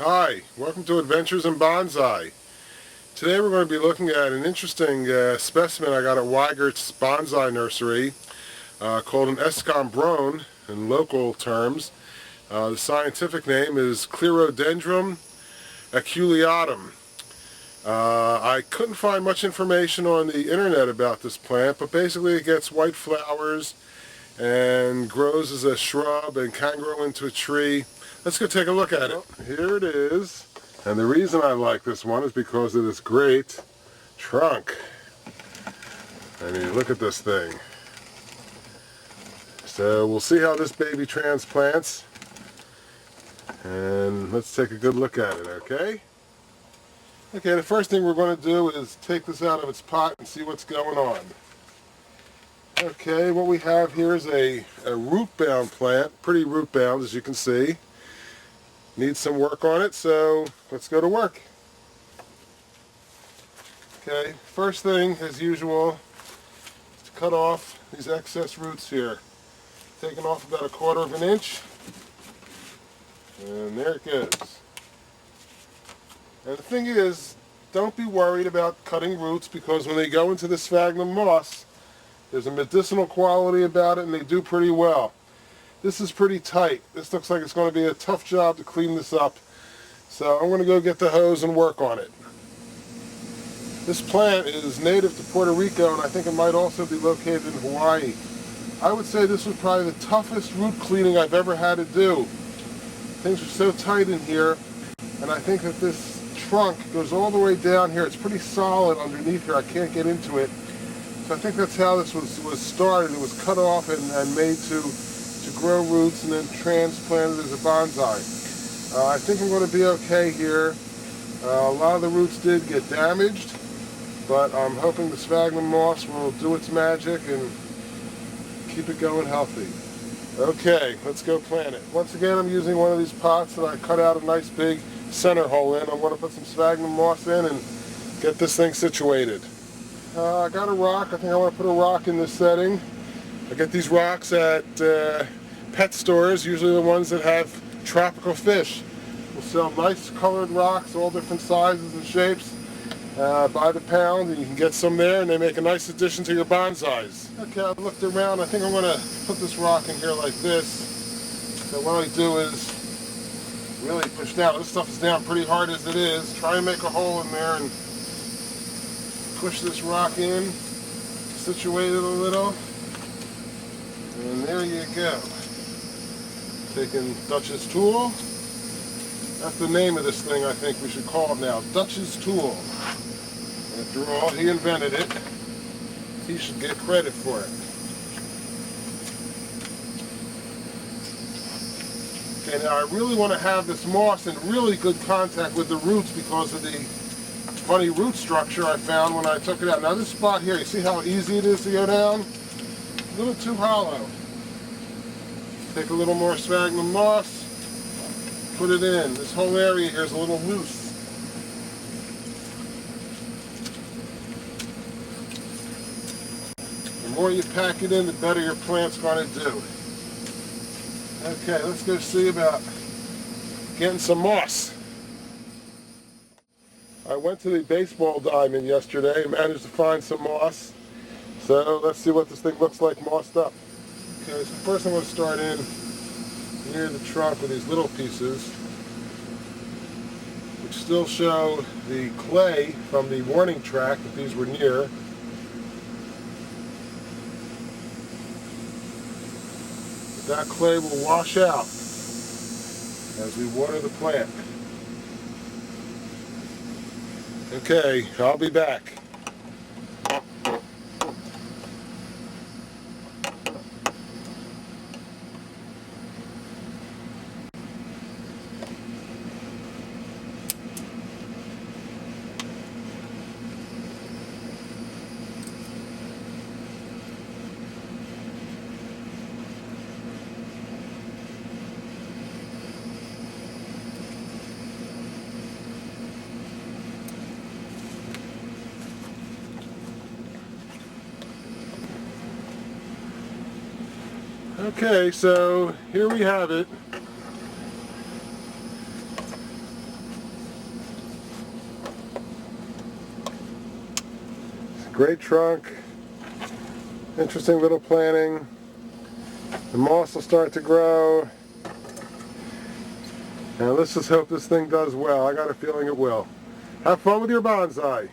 Hi, welcome to Adventures in Bonsai. Today we're going to be looking at an interesting specimen I got at Weigert's Bonsai Nursery called an Escambron in local terms. The scientific name is Clerodendron aculeatum. I couldn't find much information on the internet about this plant, but basically it gets white flowers and grows as a shrub and can grow into a tree. Let's go take a look at it. Here it is. And the reason I like this one is because of this great trunk. I mean, look at this thing. So we'll see how this baby transplants. And let's take a good look at it, okay? Okay, the first thing we're going to do is take this out of its pot and see what's going on. Okay, what we have here is a root-bound plant, pretty root-bound as you can see. Needs some work on it, so let's go to work. Okay, first thing, as usual, is to cut off these excess roots here. Taking off about 1/4 of an inch, and there it goes. And the thing is, don't be worried about cutting roots, because when they go into the sphagnum moss, there's a medicinal quality about it and they do pretty well. This is pretty tight. This looks like it's going to be a tough job to clean this up. So I'm going to go get the hose and work on it. This plant is native to Puerto Rico, and I think it might also be located in Hawaii. I would say this was probably the toughest root cleaning I've ever had to do. Things are so tight in here, and I think that this trunk goes all the way down here. It's pretty solid underneath here. I can't get into it. So I think that's how this was started. It was cut off and made to grow roots and then transplanted as a bonsai. I think I'm going to be okay here. A lot of the roots did get damaged, but I'm hoping the sphagnum moss will do its magic and keep it going healthy. Okay, let's go plant it. Once again, I'm using one of these pots that I cut out a nice big center hole in. I'm going to put some sphagnum moss in and get this thing situated. I got a rock. I think I want to put a rock in this setting. I get these rocks at pet stores, usually the ones that have tropical fish. We'll sell nice colored rocks, all different sizes and shapes, by the pound, and you can get some there, and they make a nice addition to your bonsais. Okay, I've looked around. I think I'm going to put this rock in here like this. So what I do is really push down. This stuff is down pretty hard as it is. Try and make a hole in there and push this rock in, situate it a little, and there you go. Taking Dutch's tool. That's the name of this thing, I think we should call it now. Dutch's tool. After all, he invented it. He should get credit for it. Okay, now I really want to have this moss in really good contact with the roots because of the funny root structure I found when I took it out. Now this spot here, you see how easy it is to go down? A little too hollow. Take a little more sphagnum moss, put it in. This whole area here is a little loose. The more you pack it in, the better your plant's going to do. Okay, let's go see about getting some moss. I went to the baseball diamond yesterday and managed to find some moss. So let's see what this thing looks like mossed up. Okay, so first I'm going to start in near the trunk with these little pieces, which still show the clay from the warning track that these were near. But that clay will wash out as we water the plant. Okay, I'll be back. Okay, so here we have it. Great trunk. Interesting little planting. The moss will start to grow. And let's just hope this thing does well. I got a feeling it will. Have fun with your bonsai.